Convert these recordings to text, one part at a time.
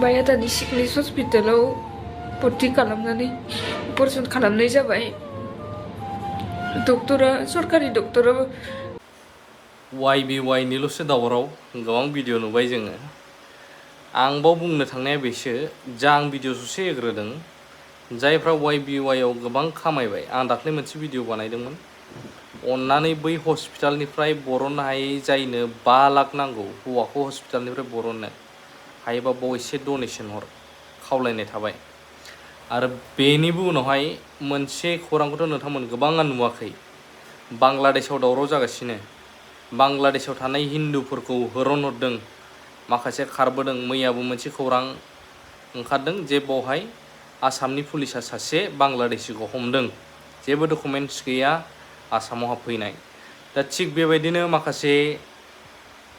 बाया दानि सिकलिस हस्पिटालाव भर्ति खालामनानै अपारेसन खालामनाय जाबाय डक्टरा सरकारि डक्टरा YBY निल'सो दावराव गोबां भिडिअ नुबाय जोङो आं बाव बुंनो थांनाया बेसो जा आं भिडिअ ससे एग्रोदों जायफ्रा YBY आव गोबां खामायबाय आं दाख्लै मोनसे भिडिअ बानायदोंमोन अन्नानै बै हस्पिटालनिफ्राय बरननो हायै जायनो 5 लाख नांगौ हौवाखौ हस्पिटालनिफ्राय बरननो हायोबा बाव एसे डनेसन हर खावलायनाय थाबाय आरो बेनिबो उनावहाय मोनसे खौरांखौथ' नोंथांमोन गोबाङा नुवाखै बांलादेशआव दावराव जागासिनो बांलादेशआव थानाय हिन्दुफोरखौ होरनहरदों माखासे खारबोदों मैयाबो मोनसे खौरां ओंखारदों जे बावहाय आसामनि पुलिसा सासे बांलादेशिखौ हमदों जेबो डकुमेन्टस गैया आसामाव हाबफैनाय दा थिग बेबायदिनो माखासे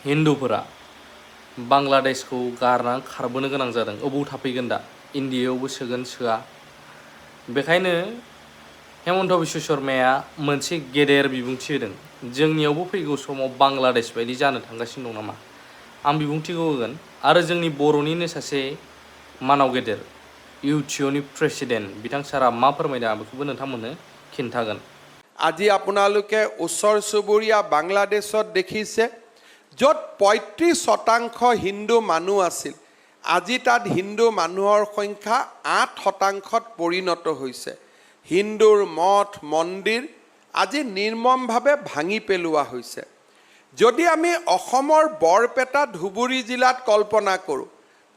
हिन्दुफोरा बांलादेशखौ गारनानै खारबोनो गोनां जादों अबाव थाफैगोन दा इन्डियायावबो सोगोन सोआ बेखायनो हेमन्त बिश्व शर्माया मोनसे गेदेर बिबुंथि होदों जोंनियावबो फैगौ समाव बांलादेश बायदि जानो थांगासिनो दं नामा आं बिबुंथिखौ होगोन आरो जोंनि बर'निनो सासे मानाव गेदेर इउटिअनि प्रेसिडेन्ट बिथां सारा मा फोरमायदों आं बेखौबो नोंथांमोननो खिन्थागोन আজি আপোনালোকে ওচৰ চুবুৰীয়া বাংলাদেশত দেখিছে য'ত 35% হিন্দু মানুহ আছিল আজি তাত হিন্দু মানুহৰ সংখ্যা 8%ত পৰিণত হৈছে হিন্দুৰ মঠ মন্দিৰ আজি নিৰ্মমভাৱে ভাঙি পেলোৱা হৈছে যদি আমি অসমৰ বৰপেটা ধুবুৰী জিলাত কল্পনা কৰোঁ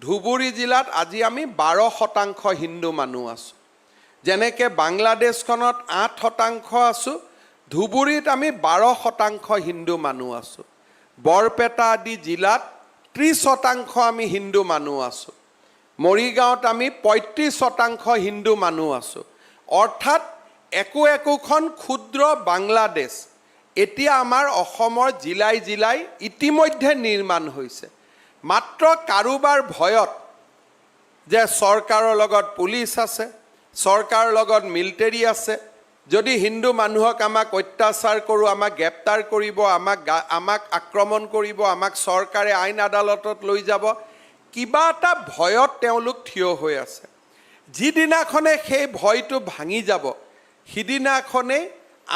ধুবুৰী জিলাত আজি আমি 12% হিন্দু মানুহ আছোঁ যেনেকৈ বাংলাদেশখনত 8% আছোঁ ধুবুৰীত আমি 12% হিন্দু মানুহ আছোঁ বৰপেটা আদি জিলাত 30% আমি হিন্দু মানুহ আছোঁ মৰিগাঁৱত আমি 35% হিন্দু মানুহ আছোঁ অৰ্থাৎ একোখন ক্ষুদ্ৰ বাংলাদেশ এতিয়া আমাৰ অসমৰ জিলাই জিলাই ইতিমধ্যে নিৰ্মাণ হৈছে মাত্ৰ কাৰোবাৰ ভয়ত যে চৰকাৰৰ লগত পুলিচ আছে চৰকাৰৰ লগত মিলিটাৰী আছে যদি হিন্দু মানুহক আমাক অত্যাচাৰ কৰোঁ আমাক গ্ৰেপ্তাৰ কৰিব আমাক আক্ৰমণ কৰিব আমাক চৰকাৰে আইন আদালতত লৈ যাব কিবা এটা ভয়ত তেওঁলোক থিয় হৈ আছে যিদিনাখনে সেই ভয়টো ভাঙি যাব সিদিনাখনে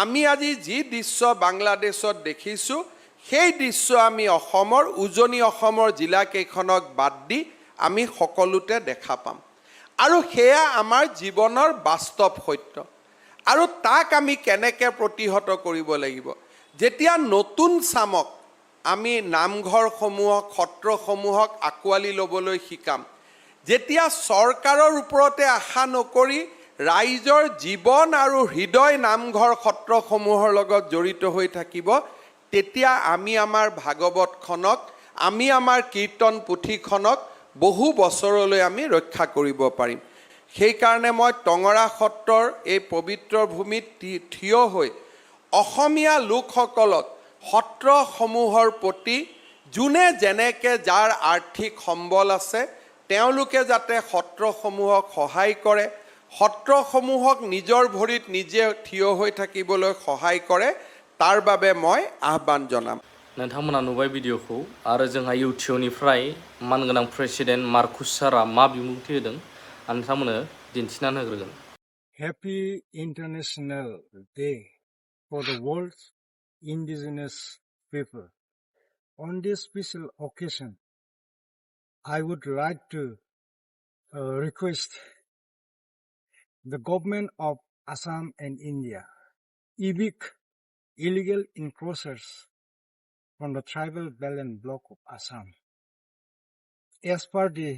আমি আজি যি দৃশ্য বাংলাদেশত দেখিছোঁ সেই দৃশ্য আমি অসমৰ উজনি অসমৰ জিলাকেইখনক বাদ দি আমি সকলোতে দেখা পাম আৰু সেয়া আমাৰ জীৱনৰ বাস্তৱ সত্য আৰু তাক আমি কেনেকৈ প্ৰতিহত কৰিব লাগিব যেতিয়া নতুন চামক আমি নামঘৰসমূহক সত্ৰসমূহক আঁকোৱালি ল'বলৈ শিকাম যেতিয়া চৰকাৰৰ ওপৰতে আশা নকৰি ৰাইজৰ জীৱন আৰু হৃদয় নামঘৰ সত্ৰসমূহৰ লগত জড়িত হৈ থাকিব তেতিয়া আমি আমাৰ ভাগৱতখনক আমি আমাৰ কীৰ্তন পুথিখনক বহু বছৰলৈ আমি ৰক্ষা কৰিব পাৰিম সেইকাৰণে মই টঙৰা সত্ৰৰ এই পবিত্ৰ ভূমিত থিয় হৈ অসমীয়া লোকসকলক সত্ৰসমূহৰ প্ৰতি যোনে যেনেকৈ যাৰ আৰ্থিক সম্বল আছে তেওঁলোকে যাতে সত্ৰসমূহক সহায় কৰে সত্ৰসমূহক নিজৰ ভৰিত নিজে থিয় হৈ থাকিবলৈ সহায় কৰে তাৰ বাবে মই আহ্বান জনাম नोंथांमोना नुबाय भिडिअखौ आरो जोंहा इउटिअनिफ्राय मानगोनां प्रेसिडेन्ट मार्कुश सारा मा बिबुंथि होदों आं नोंथांमोननो दिन्थिनानै होग्रोगोन Happy International Day for the world's indigenous people. On this special occasion, I would like to request the government of Assam and India evict illegal encroachers from the tribal Belen block of Assam. As per the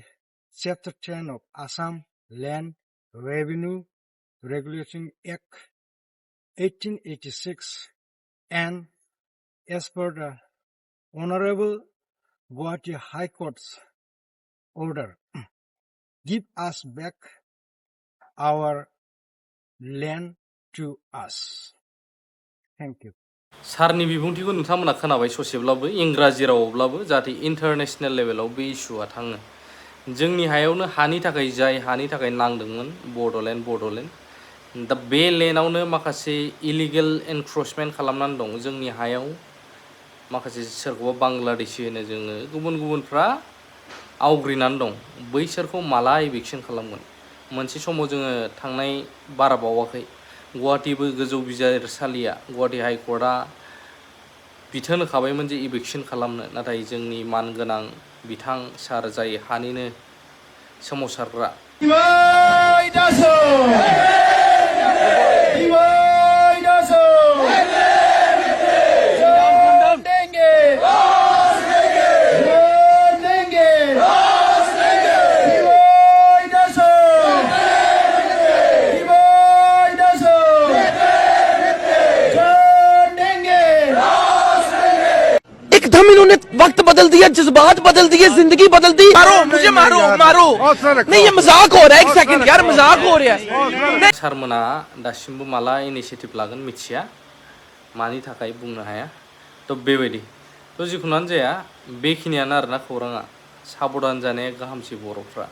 Chapter 10 of Assam Land Revenue Regulation Act 1886 and as per the Honorable Guwahati High Court's order, give us back our land to us. Thank you. सारनि बिबुंथिखौ नोंथांमोना खोनाबाय ससेब्लाबो इंराजि रावावब्लाबो जाहाथे international लेभेलाव बे इस्युआ थाङो जोंनि हायावनो हानि थाखाय जाय हानि थाखाय नांदोंमोन बड'लेण्ड दा बे लेन्डआवनो माखासे इलिगेल एनक्रचमेन्ट खालामनानै दं जोंनि हायाव माखासे सोरखौबा बांलादेशी होनो जोङो गुबुनफ्रा आवग्रिनानै दं बैसोरखौ माला इभिकसन खालामगोन मोनसे समाव जोङो थांनाय बारा बावाखै गुवाहाटीबो गोजौ बिजिरसालिया गुवाहाटी हाइकर्टआ बिथोन होखाबायमोन जे इभिकसन खालामनो नाथाय जोंनि मानगोनां बिथां सार जाय हानिनो सोमावसारग्रा एकदम इन्होंने वक्त बदल दिया, जज्बात बदल दिए, जिंदगी बदल दी। मारो मुझे, मारो मारो। नहीं ये मजाक हो रहा है, एक सेकंड यार मजाक हो रहा है। सारमोना दासिमबो माला इनिशिएटिभ लागोन मिथिया मानि थाखाय बुंनो हाया थ' बेबायदि थ' जिखुनुआनो जाया बेखिनियानो आरोना खौराङा साबधान जानाया गाहामसै बर'फ्रा।